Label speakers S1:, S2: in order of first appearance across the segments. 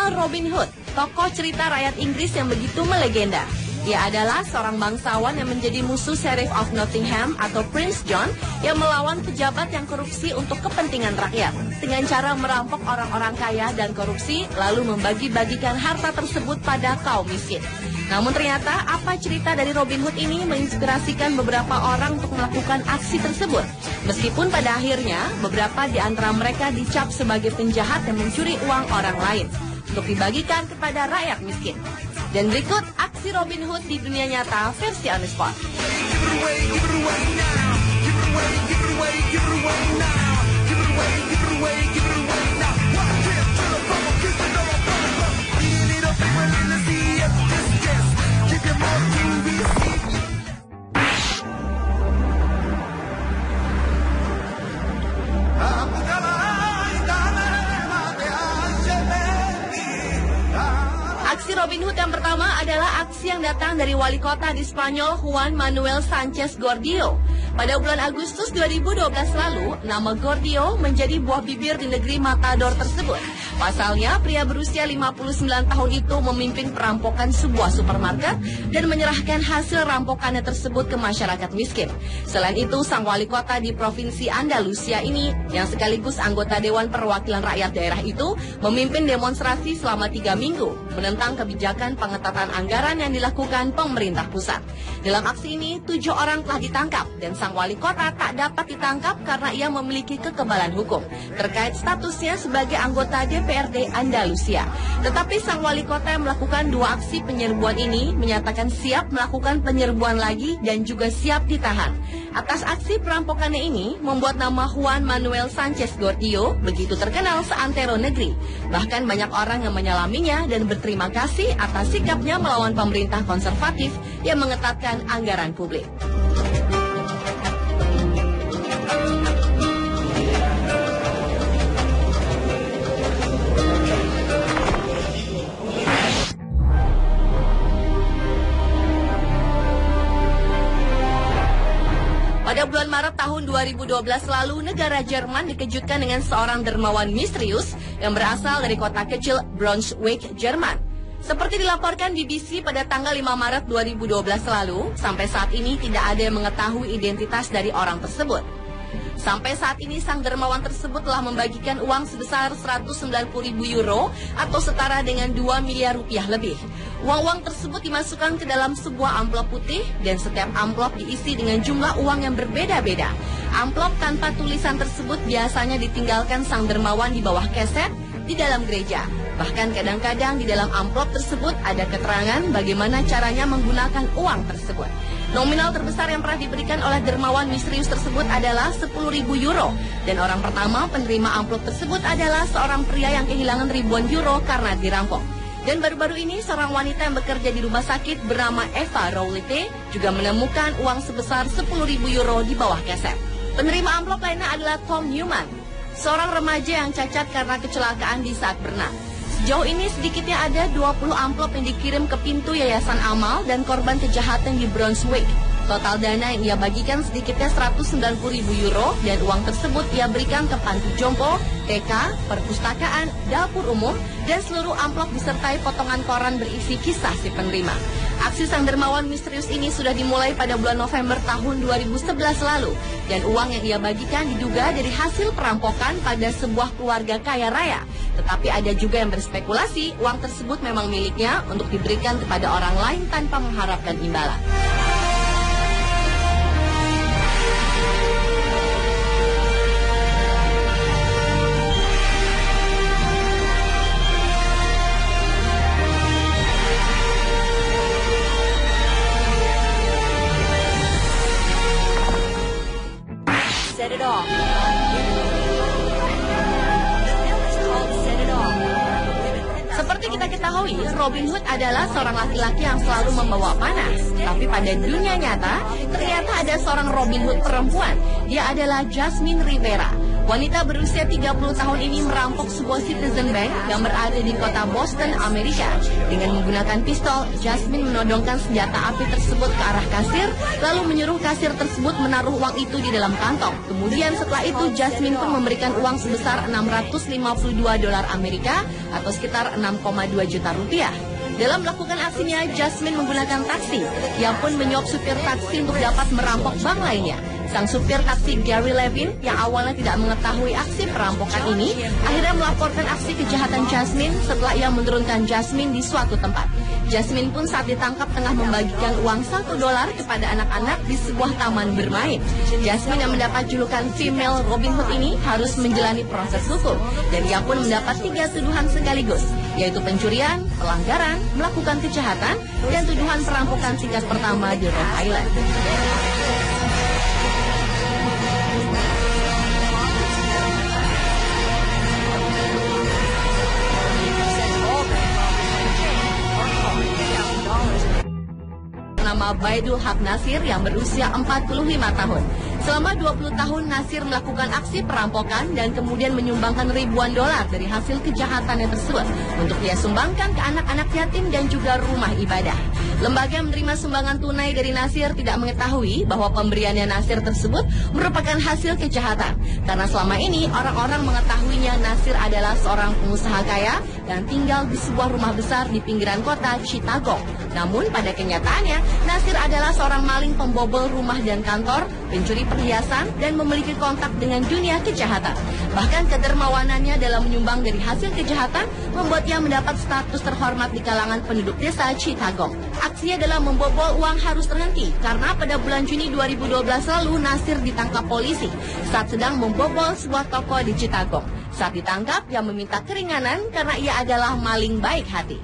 S1: Mengenal Robin Hood, tokoh cerita rakyat Inggris yang begitu melegenda. Ia adalah seorang bangsawan yang menjadi musuh Sheriff of Nottingham atau Prince John yang melawan pejabat yang korupsi untuk kepentingan rakyat. Dengan cara merampok orang-orang kaya dan korupsi, lalu membagi-bagikan harta tersebut pada kaum miskin. Namun ternyata apa cerita dari Robin Hood ini menginspirasikan beberapa orang untuk melakukan aksi tersebut. Meskipun pada akhirnya beberapa di antara mereka dicap sebagai penjahat yang mencuri uang orang lain untuk dibagikan kepada rakyat miskin. Dan berikut aksi Robin Hood di dunia nyata versi on the spot. Aksi Robin Hood yang pertama adalah aksi yang datang dari wali kota di Spanyol Juan Manuel Sánchez Gordillo. Pada bulan Agustus 2012 lalu, nama Gordillo menjadi buah bibir di negeri Matador tersebut. Pasalnya, pria berusia 59 tahun itu memimpin perampokan sebuah supermarket dan menyerahkan hasil rampokannya tersebut ke masyarakat miskin. Selain itu, sang wali kota di provinsi Andalusia ini, yang sekaligus anggota Dewan Perwakilan Rakyat daerah itu, memimpin demonstrasi selama 3 minggu menentang kebijakan pengetatan anggaran yang dilakukan pemerintah pusat. Dalam aksi ini, 7 orang telah ditangkap dan sang wali kota tak dapat ditangkap karena ia memiliki kekebalan hukum terkait statusnya sebagai anggota DPRD Andalusia. Tetapi sang wali kota yang melakukan 2 aksi penyerbuan ini menyatakan siap melakukan penyerbuan lagi dan juga siap ditahan. Atas aksi perampokannya ini membuat nama Juan Manuel Sánchez Gordillo begitu terkenal seantero negeri. Bahkan banyak orang yang menyalaminya dan berterima kasih atas sikapnya melawan pemerintah konservatif yang mengetatkan anggaran publik. Pada bulan Maret tahun 2012 lalu, negara Jerman dikejutkan dengan seorang dermawan misterius yang berasal dari kota kecil Braunschweig, Jerman. Seperti dilaporkan BBC pada tanggal 5 Maret 2012 lalu, sampai saat ini tidak ada yang mengetahui identitas dari orang tersebut. Sampai saat ini sang dermawan tersebut telah membagikan uang sebesar 190.000 euro atau setara dengan 2 miliar rupiah lebih. Uang-uang tersebut dimasukkan ke dalam sebuah amplop putih dan setiap amplop diisi dengan jumlah uang yang berbeda-beda. Amplop tanpa tulisan tersebut biasanya ditinggalkan sang dermawan di bawah keset di dalam gereja. Bahkan kadang-kadang di dalam amplop tersebut ada keterangan bagaimana caranya menggunakan uang tersebut. Nominal terbesar yang pernah diberikan oleh dermawan misterius tersebut adalah 10.000 euro. Dan orang pertama penerima amplop tersebut adalah seorang pria yang kehilangan ribuan euro karena dirampok. Dan baru-baru ini seorang wanita yang bekerja di rumah sakit bernama Eva Rowlete juga menemukan uang sebesar 10.000 euro di bawah keset. Penerima amplop lainnya adalah Tom Newman, seorang remaja yang cacat karena kecelakaan di saat berenang. Sejauh ini sedikitnya ada 20 amplop yang dikirim ke pintu Yayasan Amal dan korban kejahatan di Braunschweig. Total dana yang ia bagikan sedikitnya 190.000 euro dan uang tersebut ia berikan ke panti jompo, TK, perpustakaan, dapur umum, dan seluruh amplop disertai potongan koran berisi kisah si penerima. Aksi sang dermawan misterius ini sudah dimulai pada bulan November tahun 2011 lalu dan uang yang ia bagikan diduga dari hasil perampokan pada sebuah keluarga kaya raya. Tetapi ada juga yang berspekulasi uang tersebut memang miliknya untuk diberikan kepada orang lain tanpa mengharapkan imbalan. Set it off. Seperti kita ketahui, Robin Hood adalah seorang laki-laki yang selalu membawa panas. Tapi pada dunia nyata, ternyata ada seorang Robin Hood perempuan. Dia adalah Jasmine Rivera. Wanita berusia 30 tahun ini merampok sebuah Citizen Bank yang berada di kota Boston, Amerika. Dengan menggunakan pistol, Jasmine menodongkan senjata api tersebut ke arah kasir, lalu menyuruh kasir tersebut menaruh uang itu di dalam kantong. Kemudian setelah itu, Jasmine pun memberikan uang sebesar $652 Amerika atau sekitar 6,2 juta rupiah. Dalam melakukan aksinya, Jasmine menggunakan taksi. Ia pun menyuap supir taksi untuk dapat merampok bank lainnya. Sang supir taksi Gary Levin yang awalnya tidak mengetahui aksi perampokan ini, akhirnya melaporkan aksi kejahatan Jasmine setelah ia menurunkan Jasmine di suatu tempat. Jasmine pun saat ditangkap tengah membagikan uang $1 kepada anak-anak di sebuah taman bermain. Jasmine yang mendapat julukan female Robin Hood ini harus menjalani proses hukum, dan ia pun mendapat 3 tuduhan sekaligus, yaitu pencurian, pelanggaran, melakukan kejahatan, dan tuduhan perampokan tingkat pertama di Rhode Island. Nama Baidul Haq Nasir yang berusia 45 tahun. Selama 20 tahun Nasir melakukan aksi perampokan dan kemudian menyumbangkan ribuan dolar dari hasil kejahatannya tersebut untuk dia sumbangkan ke anak-anak yatim dan juga rumah ibadah. Lembaga yang menerima sumbangan tunai dari Nasir tidak mengetahui bahwa pemberiannya Nasir tersebut merupakan hasil kejahatan. Karena selama ini orang-orang mengetahuinya Nasir adalah seorang pengusaha kaya dan tinggal di sebuah rumah besar di pinggiran kota Chittagong. Namun pada kenyataannya, Nasir adalah seorang maling pembobol rumah dan kantor, pencuri perhiasan, dan memiliki kontak dengan dunia kejahatan. Bahkan kedermawanannya dalam menyumbang dari hasil kejahatan membuatnya mendapat status terhormat di kalangan penduduk desa Chittagong. Aksinya dalam membobol uang harus terhenti karena pada bulan Juni 2012 lalu Nasir ditangkap polisi saat sedang membobol sebuah toko di Chittagong. Saat ditangkap, ia meminta keringanan karena ia adalah maling baik hati.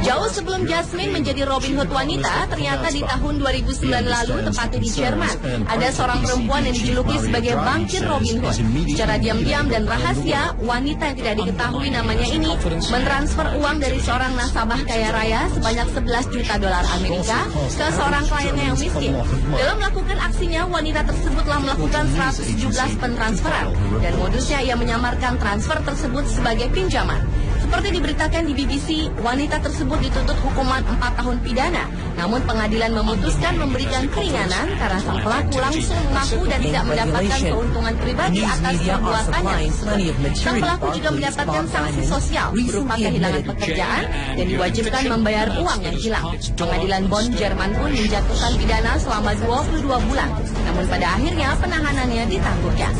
S1: Jauh sebelum Jasmine menjadi Robin Hood wanita, ternyata di tahun 2009 lalu, tepatnya di Jerman, ada seorang perempuan yang dijuluki sebagai bangkir Robin Hood. Secara diam-diam dan rahasia, wanita yang tidak diketahui namanya ini mentransfer uang dari seorang nasabah kaya raya sebanyak $11 juta Amerika ke seorang kliennya yang miskin. Dalam melakukan aksinya, wanita tersebut telah melakukan 117 pentransferan, dan modusnya ia menyamarkan transfer tersebut sebagai pinjaman. Seperti diberitakan di BBC, wanita tersebut dituntut hukuman 4 tahun pidana. Namun pengadilan memutuskan memberikan keringanan karena sang pelaku langsung mengaku dan tidak mendapatkan keuntungan pribadi atas perbuatannya. Sang pelaku juga mendapatkan sanksi sosial berupa kehilangan pekerjaan dan diwajibkan membayar uang yang hilang. Pengadilan Bonn Jerman pun menjatuhkan pidana selama 22 bulan. Namun pada akhirnya penahanannya ditangguhkan.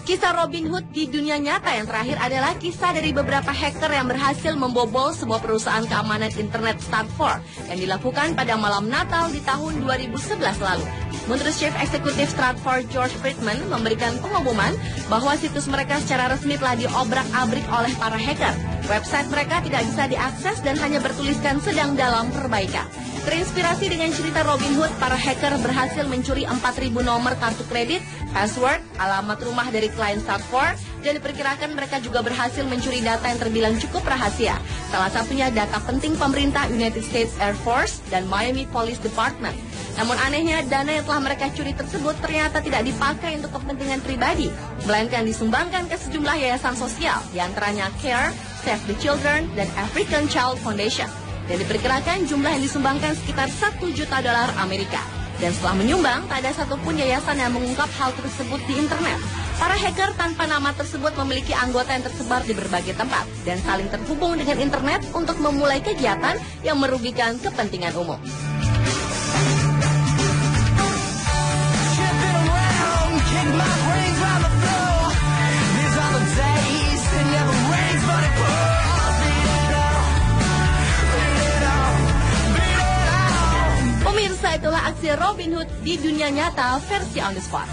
S1: Kisah Robin Hood di dunia nyata yang terakhir adalah kisah dari beberapa hacker yang berhasil membobol sebuah perusahaan keamanan internet Stratfor yang dilakukan pada malam Natal di tahun 2011 lalu. Menurut Chief Eksekutif Stratfor George Friedman memberikan pengumuman bahwa situs mereka secara resmi telah diobrak-abrik oleh para hacker. Website mereka tidak bisa diakses dan hanya bertuliskan sedang dalam perbaikan. Terinspirasi dengan cerita Robin Hood, para hacker berhasil mencuri 4.000 nomor kartu kredit, password, alamat rumah dari klien Stratfor, dan diperkirakan mereka juga berhasil mencuri data yang terbilang cukup rahasia. Salah satunya data penting pemerintah United States Air Force dan Miami Police Department. Namun anehnya, dana yang telah mereka curi tersebut ternyata tidak dipakai untuk kepentingan pribadi, melainkan disumbangkan ke sejumlah yayasan sosial, diantaranya CARE, Save the Children, dan African Child Foundation. Dan diperkirakan jumlah yang disumbangkan sekitar $1 juta Amerika. Dan setelah menyumbang, tak ada satupun yayasan yang mengungkap hal tersebut di internet. Para hacker tanpa nama tersebut memiliki anggota yang tersebar di berbagai tempat dan saling terhubung dengan internet untuk memulai kegiatan yang merugikan kepentingan umum. Pemirsa, itulah aksi Robin Hood di dunia nyata versi on the spot.